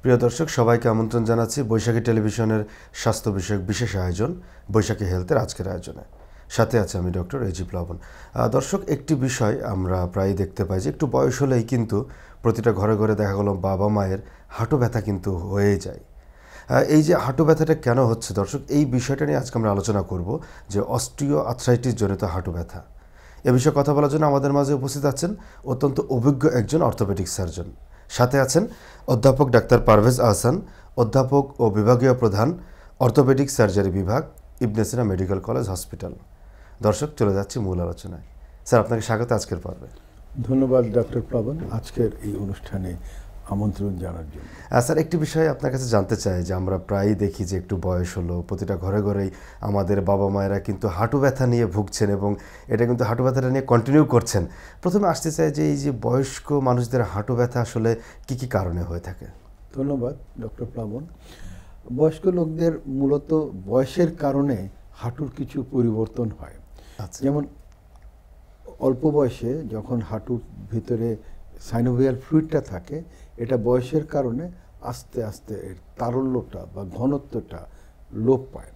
প্রিয় দর্শক, সবাইকে আমন্ত্রণ জানাচ্ছি বৈশাখী টেলিভিশনের স্বাস্থ্য বিষয়ক বিশেষ আয়োজন বৈশাখী হেলথের আজকের আয়োজনে। সাথে আছে আমি ডক্টর এজি প্লাবন। দর্শক, একটি বিষয় আমরা প্রায়ই দেখতে পাই যে একটু বয়স হলেই কিন্তু প্রতিটা ঘরে ঘরে দেখা গেল বাবা মায়ের হাঁটু ব্যথা কিন্তু হয়েই যায়। এই যে হাঁটু ব্যথাটা কেন হচ্ছে দর্শক, এই বিষয়টা নিয়ে আজকে আমরা আলোচনা করব যে অস্টিও আর্থ্রাইটিস জনিত হাঁটু ব্যথা। এ বিষয়ে কথা বলার জন্য আমাদের মাঝে উপস্থিত আছেন অত্যন্ত অভিজ্ঞ একজন অর্থোপেডিক সার্জন। সাথে আছেন অধ্যাপক ডাক্তার পারভেজ আহসান, অধ্যাপক ও বিভাগীয় প্রধান, অর্থোপেডিক সার্জারি বিভাগ, ইবনে সিনা মেডিকেল কলেজ হসপিটাল। দর্শক, চলে যাচ্ছি মূল আলোচনায়। স্যার, আপনাকে স্বাগত আজকের পর্বে। ধন্যবাদ ডক্টর প্লাবন আজকের এই অনুষ্ঠানে আমন্ত্রণ জানার জন্য। স্যার, একটি বিষয় আপনার কাছে জানতে চাই যে আমরা প্রায়ই দেখি যে একটু বয়স হলো প্রতিটা ঘরে ঘরেই আমাদের বাবা মায়েরা কিন্তু হাঁটু ব্যথা নিয়ে ভুগছেন এবং এটা কিন্তু হাঁটু ব্যথাটা নিয়ে কন্টিনিউ করছেন। প্রথমে আসতে চাই যে এই যে বয়স্ক মানুষদের হাঁটু ব্যথা আসলে কি কি কারণে হয়ে থাকে? ধন্যবাদ ডক্টর প্লাবন। বয়স্ক লোকদের মূলত বয়সের কারণে হাঁটুর কিছু পরিবর্তন হয়। যেমন অল্প বয়সে যখন হাঁটুর ভিতরে সাইনোভিয়াল ফ্লুইডটা থাকে, এটা বয়সের কারণে আস্তে আস্তে এর তারল্যটা বা ঘনত্বটা লোপ পায়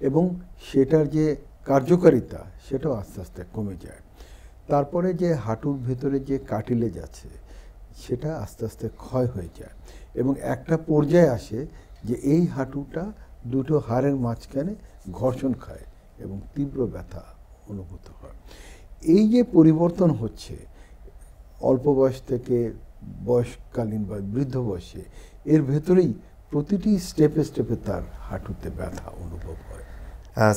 এবং সেটার যে কার্যকারিতা সেটাও আস্তে আস্তে কমে যায়। তারপরে যে হাঁটুর ভেতরে যে কার্টিলেজ আছে সেটা আস্তে আস্তে ক্ষয় হয়ে যায় এবং একটা পর্যায়ে আসে যে এই হাঁটুটা দুটো হাড়ের মাঝখানে ঘর্ষণ খায় এবং তীব্র ব্যথা অনুভূত হয়। এই যে পরিবর্তন হচ্ছে অল্প বয়স থেকে বয়সকালীন বা বৃদ্ধ বয়সে, এর ভেতরেই প্রতিটি স্টেপে স্টেপে তার হাঁটুতে ব্যথা অনুভব হয়।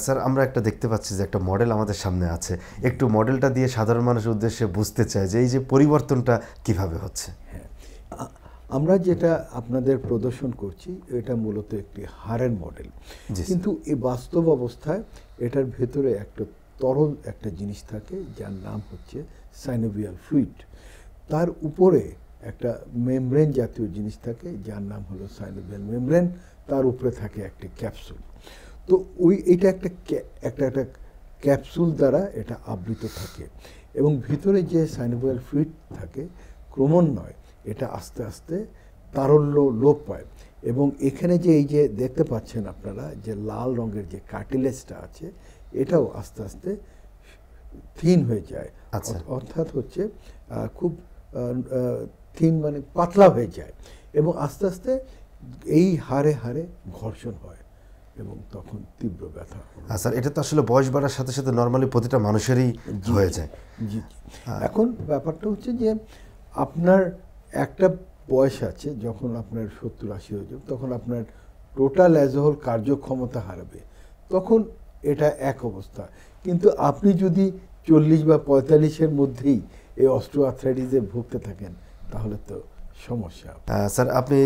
স্যার, আমরা একটা দেখতে পাচ্ছি যে একটা মডেল আমাদের সামনে আছে, একটু মডেলটা দিয়ে সাধারণ মানুষের উদ্দেশ্যে বুঝতে চাই যে এই যে পরিবর্তনটা কিভাবে হচ্ছে। হ্যাঁ, আমরা যেটা আপনাদের প্রদর্শন করছি এটা মূলত একটি হাড়ের মডেল, কিন্তু এই বাস্তব অবস্থায় এটার ভেতরে একটা তরল একটা জিনিস থাকে যার নাম হচ্ছে সাইনোভিয়াল ফ্লুইড। তার উপরে একটা মেমব্রেন জাতীয় জিনিস থাকে যার নাম হলো সাইনোভিয়াল মেমব্রেন। তার উপরে থাকে একটি ক্যাপসুল। তো এটা একটা ক্যাপসুল দ্বারা এটা আবৃত থাকে এবং ভিতরে যে সাইনোভিয়াল ফ্লুইড থাকে ক্রমান্বয়ে এটা আস্তে আস্তে তারল্য লোপ পায় এবং এখানে যে এই যে দেখতে পাচ্ছেন আপনারা যে লাল রঙের যে কার্টিলেজটা আছে এটাও আস্তে আস্তে থিন হয়ে যায়। অর্থাৎ হচ্ছে খুব থিন মানে পাতলা হয়ে যায় এবং আস্তে আস্তে এই হাড়ে হাড়ে ঘর্ষণ হয় এবং তখন তীব্র ব্যথা। স্যার, এটা তো আসলে বয়স বাড়ার সাথে সাথে নর্মালি প্রতিটা মানুষেরই হয়ে যায়। জি। এখন ব্যাপারটা হচ্ছে যে আপনার একটা বয়স আছে, যখন আপনার 70-80 হয়ে যাবে তখন আপনার টোটাল অ্যাজ এ হোল কার্যক্ষমতা হারাবে, তখন এটা এক অবস্থা। কিন্তু আপনি যদি 40 বা 45-এর মধ্যেই এই অস্টিও আর্থ্রাইটিসে ভুগতে থাকেন তাহলে তো সমস্যা। স্যার, আপনি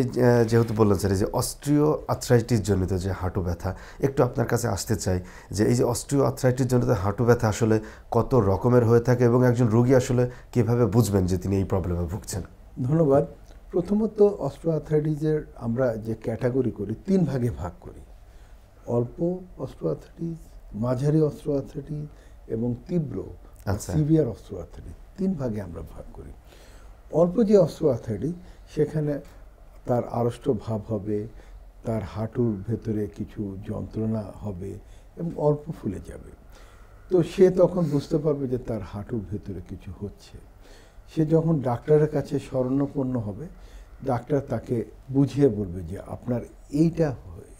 যেহেতু বললেন স্যার এই যে অস্টিও আর্থ্রাইটিস জনিত যে হাঁটু ব্যথা, একটু আপনার কাছে আসতে চাই যে এই যে অস্টিও আর্থ্রাইটিস জনিত হাঁটু ব্যথা আসলে কত রকমের হয়ে থাকে এবং একজন রোগী আসলে কিভাবে বুঝবেন যে তিনি এই প্রবলেমে ভুগছেন? ধন্যবাদ। প্রথমত অস্টিও আর্থ্রাইটিসের আমরা যে ক্যাটাগরি করি 3 ভাগে ভাগ করি: অল্প অস্টিও আর্থ্রাইটিস, মাঝারি অস্টিও আর্থ্রাইটিস এবং তীব্র সিভিয়ার অস্টিও আর্থ্রাইটিস। 3 ভাগে আমরা ভাগ করি। অল্প যে অস্টিও আর্থ্রাইটিস সেখানে তার আড়ষ্ট ভাব হবে, তার হাঁটুর ভেতরে কিছু যন্ত্রণা হবে এবং অল্প ফুলে যাবে। তো সে তখন বুঝতে পারবে যে তার হাঁটুর ভেতরে কিছু হচ্ছে। সে যখন ডাক্তারের কাছে শরণাপন্ন হবে, ডাক্তার তাকে বুঝিয়ে বলবে যে আপনার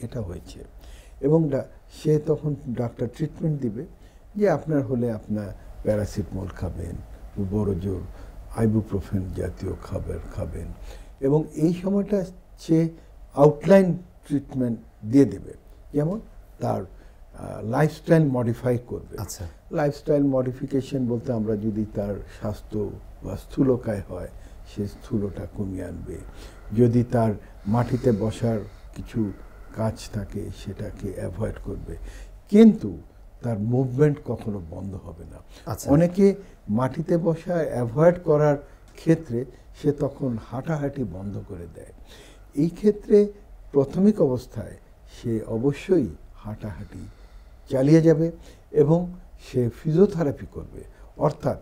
এটা হয়েছে এবং সে তখন ডাক্তার ট্রিটমেন্ট দিবে যে আপনার হলে আপনার প্যারাসিটামল খাবেন, বড় জোর আইবুপ্রোফেন জাতীয় খাবার খাবেন এবং এই সময়টা সে আউটলাইন ট্রিটমেন্ট দিয়ে দেবে। যেমন তার লাইফস্টাইল মডিফাই করবে। লাইফস্টাইল মডিফিকেশন বলতে আমরা যদি তার স্বাস্থ্য বা স্থূলকায় হয় সে স্থূলটা কমিয়ে আনবে, যদি তার মাটিতে বসার কিছু কাজ থাকে সেটাকে অ্যাভয়েড করবে, কিন্তু তার মুভমেন্ট কখনো বন্ধ হবে না। অনেকে মাটিতে বসা অ্যাভয়েড করার ক্ষেত্রে সে তখন হাঁটাহাঁটি বন্ধ করে দেয়। এই ক্ষেত্রে প্রাথমিক অবস্থায় সে অবশ্যই হাঁটাহাঁটি চালিয়ে যাবে এবং সে ফিজিওথেরাপি করবে, অর্থাৎ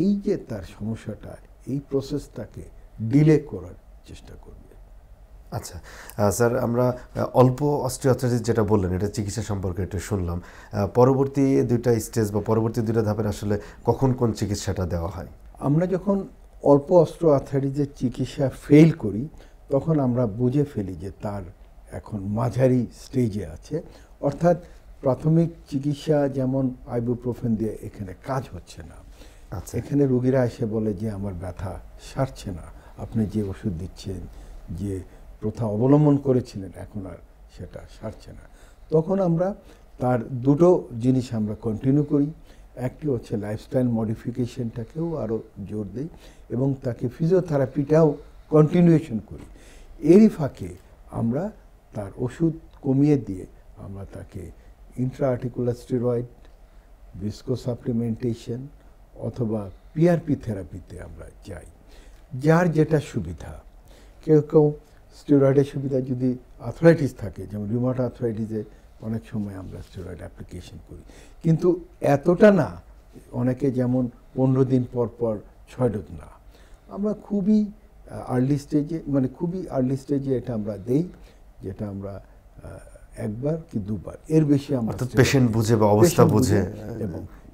এই যে তার সমস্যাটা এই প্রসেসটাকে ডিলে করার চেষ্টা করবে। আচ্ছা স্যার, আমরা অল্প অস্টিওআর্থ্রাইটিস যেটা বললেন এটা চিকিৎসা সম্পর্কে একটু শুনলাম। পরবর্তী দুইটা স্টেজ বা পরবর্তী দুইটা ধাপের আসলে কখন কোন চিকিৎসাটা দেওয়া হয়? আমরা যখন অল্প অস্টিওআর্থ্রাইটিসের চিকিৎসা ফেল করি তখন আমরা বুঝে ফেলি যে তার এখন মাঝারি স্টেজে আছে, অর্থাৎ প্রাথমিক চিকিৎসা যেমন আইবুপ্রোফেন দিয়ে এখানে কাজ হচ্ছে না। আচ্ছা, এখানে রোগীরা এসে বলে যে আমার ব্যথা সারছে না, আপনি যে ওষুধ দিচ্ছেন, যে প্রথা অবলম্বন করেছিলেন এখন আর সেটা সারছে না। তখন আমরা তার দুটো জিনিস আমরা কন্টিনিউ করি। একটি হচ্ছে লাইফস্টাইল মডিফিকেশনটাকেও আরও জোর দিই এবং তাকে ফিজিওথেরাপিটাও কন্টিনিউয়েশন করি। এরই ফাঁকে আমরা তার ওষুধ কমিয়ে দিয়ে আমরা তাকে ইন্ট্রাআর্টিকুলার স্টেরয়েড, ভিস্কো সাপ্লিমেন্টেশন অথবা পিআরপি থেরাপিতে আমরা যাই, যার যেটা সুবিধা। কেউ কেউ স্টেরয়েডের সুবিধা যদি আর্থ্রাইটিস থাকে, যেমন রিউমাটয়েড আর্থ্রাইটিসে অনেক সময় আমরা স্টেরয়েড অ্যাপ্লিকেশন করি, কিন্তু এতটা না। অনেকে যেমন 15 দিন পর পর 6 ডোজ না, আমরা খুবই আর্লি স্টেজে এটা আমরা দেই, যেটা আমরা একবার কি দুবার, এর বেশি আমরা পেশেন্ট বুঝে বা অবস্থা বুঝে।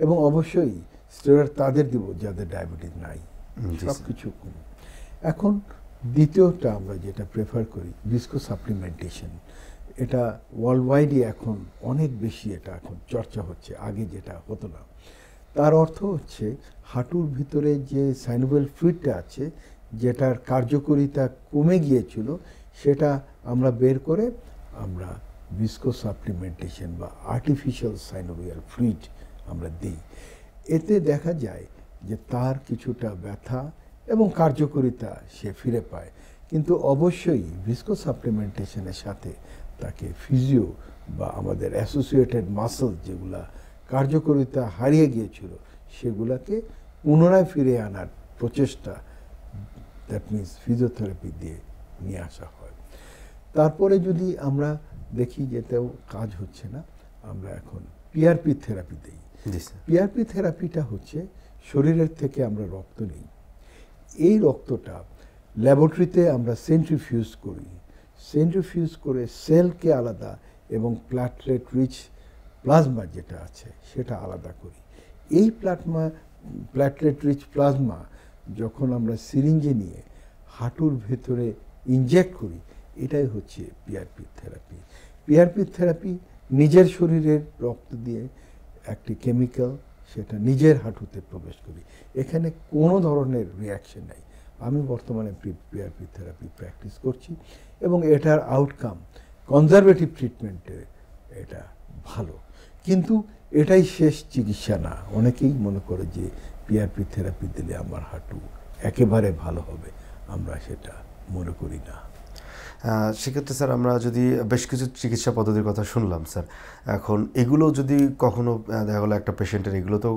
এবং অবশ্যই স্টেরয়েড তাদের দিব যাদের ডায়াবেটিস নাই, সব কিছু কম। এখন দ্বিতীয়টা আমরা যেটা প্রেফার করি ভিস্কো সাপ্লিমেন্টেশন। এটা ওয়ার্ল্ড ওয়াইডই এখন অনেক বেশি এটা এখন চর্চা হচ্ছে, আগে যেটা হতো না। তার অর্থ হচ্ছে হাঁটুর ভিতরে যে সাইনোভিয়াল ফ্লুইডটা আছে, যেটার কার্যকারিতা কমে গিয়েছিল, সেটা আমরা বের করে আমরা ভিস্কো সাপ্লিমেন্টেশন বা আর্টিফিশিয়াল সাইনোভিয়াল ফ্লুইড আমরা দিই। এতে দেখা যায় যে তার কিছুটা ব্যথা এবং কার্যকারিতা সে ফিরে পায়। কিন্তু অবশ্যই ভিস্কো সাপ্লিমেন্টেশনের সাথে তাকে ফিজিও বা আমাদের অ্যাসোসিয়েটেড মাসল যেগুলা কার্যকারিতা হারিয়ে গিয়েছিল সেগুলাকে পুনরায় ফিরে আনার প্রচেষ্টা, দ্যাট মিনস ফিজিওথেরাপি দিয়ে নিয়ে আসা হয়। তারপরে যদি আমরা দেখি যেটাও কাজ হচ্ছে না, আমরা এখন পিআরপি থেরাপি দিই। পিআরপি থেরাপিটা হচ্ছে শরীরের থেকে আমরা রক্ত নিই, এই রক্তটা ল্যাবরেটরিতে আমরা সেন্ট্রিফিউজ করি, সেন্ট্রিফিউজ করে সেলকে আলাদা এবং প্ল্যাটলেট রিচ প্লাজমা যেটা আছে সেটা আলাদা করি। এই প্ল্যাটলেট রিচ প্লাজমা যখন আমরা সিরিঞ্জে নিয়ে হাঁটুর ভেতরে ইনজেক্ট করি, এটাই হচ্ছে পিআরপি থেরাপি। পিআরপি থেরাপি নিজের শরীরের রক্ত দিয়ে একটি কেমিক্যাল সেটা নিজের হাঁটুতে প্রবেশ করি, এখানে কোনো ধরনের রিয়াকশন নাই। আমি বর্তমানে পিআরপি থেরাপি প্র্যাকটিস করছি এবং এটার আউটকাম কনজারভেটিভ ট্রিটমেন্টে এটা ভালো, কিন্তু এটাই শেষ চিকিৎসা না। অনেকেই মনে করে যে পিআরপি থেরাপি দিলে আমার হাঁটু একেবারে ভালো হবে, আমরা সেটা মনে করি না। সেক্ষেত্রে স্যার আমরা যদি বেশ কিছু চিকিৎসা পদ্ধতির কথা শুনলাম স্যার, এখন এগুলো যদি কখনো দেখা গেলো একটা পেশেন্টের এগুলো তো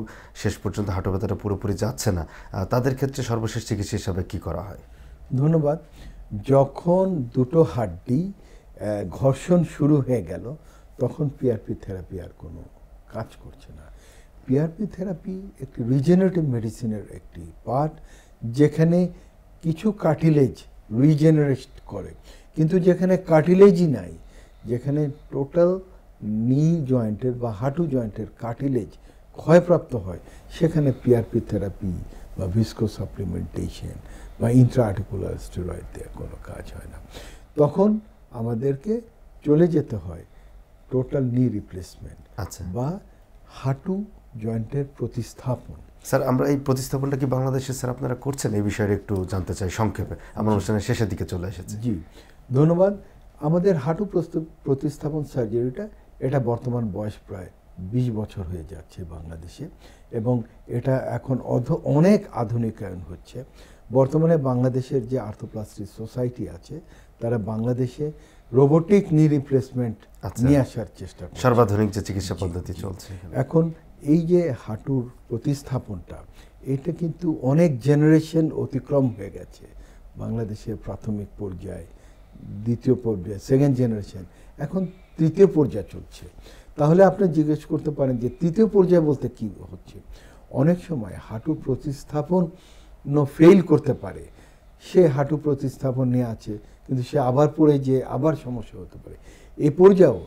শেষ পর্যন্ত হাঁটু ব্যথাটা পুরোপুরি যাচ্ছে না, তাদের ক্ষেত্রে সর্বশেষ চিকিৎসা হিসাবে কী করা হয়? ধন্যবাদ। যখন দুটো হাড্ডি ঘর্ষণ শুরু হয়ে গেল তখন পিআরপি থেরাপি আর কোনো কাজ করছে না। পিআরপি থেরাপি একটি রিজেনারেটিভ মেডিসিনের একটি পার্ট, যেখানে কিছু কার্টিলেজ রিজেনারেট করে, কিন্তু যেখানে কার্টিলেজই নাই, যেখানে টোটাল নি জয়েন্টের বা হাঁটু জয়েন্টের কার্টিলেজ ক্ষয়প্রাপ্ত হয়, সেখানে পিআরপি থেরাপি বা ভিস্কো সাপ্লিমেন্টেশন বা ইন্ট্রাআর্টিকুলার স্টেরয়েড দিয়ে কোনো কাজ হয় না। তখন আমাদেরকে চলে যেতে হয় টোটাল নি রিপ্লেসমেন্ট বা হাঁটু জয়েন্টের প্রতিস্থাপন। স্যার আমরা এই প্রতিস্থাপনটা কি বাংলাদেশে স্যার আপনারা করছেন? এই বিষয়ে একটু জানতে চাই সংক্ষেপে, আমার অনুষ্ঠানের শেষের দিকে চলে এসেছে। জি ধন্যবাদ। আমাদের হাঁটু প্রতিস্থাপন সার্জারিটা এটা বর্তমান বয়স প্রায় 20 বছর হয়ে যাচ্ছে বাংলাদেশে, এবং এটা এখন অনেক আধুনিকায়ন হচ্ছে। বর্তমানে বাংলাদেশের যে আর্থোপ্লাস্টিক সোসাইটি আছে তারা বাংলাদেশে রোবোটিক নি রিপ্লেসমেন্ট নিয়ে আসার চেষ্টা করছে, সর্বাধুনিক যে চিকিৎসা পদ্ধতি চলছে এখন। এই যে হাঁটুর প্রতিস্থাপনটা, এটা কিন্তু অনেক জেনারেশন অতিক্রম হয়ে গেছে। বাংলাদেশের প্রাথমিক পর্যায়ে, দ্বিতীয় পর্যায়ে, সেকেন্ড জেনারেশন, এখন তৃতীয় পর্যায়ে চলছে। তাহলে আপনি জিজ্ঞেস করতে পারেন যে তৃতীয় পর্যায়ে বলতে কি হচ্ছে? অনেক সময় হাঁটু প্রতিস্থাপন ফেল করতে পারে, সে হাঁটু প্রতিস্থাপন নিয়ে আছে, কিন্তু সে আবার পড়ে যে আবার সমস্যা হতে পারে। এই পর্যায়েও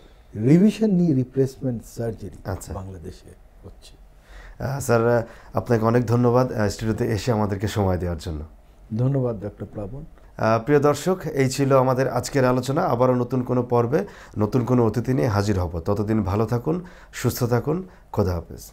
রিভিশন নি রিপ্লেসমেন্ট সার্জারি আচ্ছা। বাংলাদেশে হচ্ছে। স্যার, আপনাকে অনেক ধন্যবাদ স্টুডিওতে এসে আমাদেরকে সময় দেওয়ার জন্য। ধন্যবাদ ডক্টর প্লাবন। প্রিয় দর্শক, এই ছিল আমাদের আজকের আলোচনা। আবারও নতুন কোনো পর্বে নতুন কোনো অতিথি নিয়ে হাজির হব। ততদিন ভালো থাকুন, সুস্থ থাকুন। খোদা হাফেজ।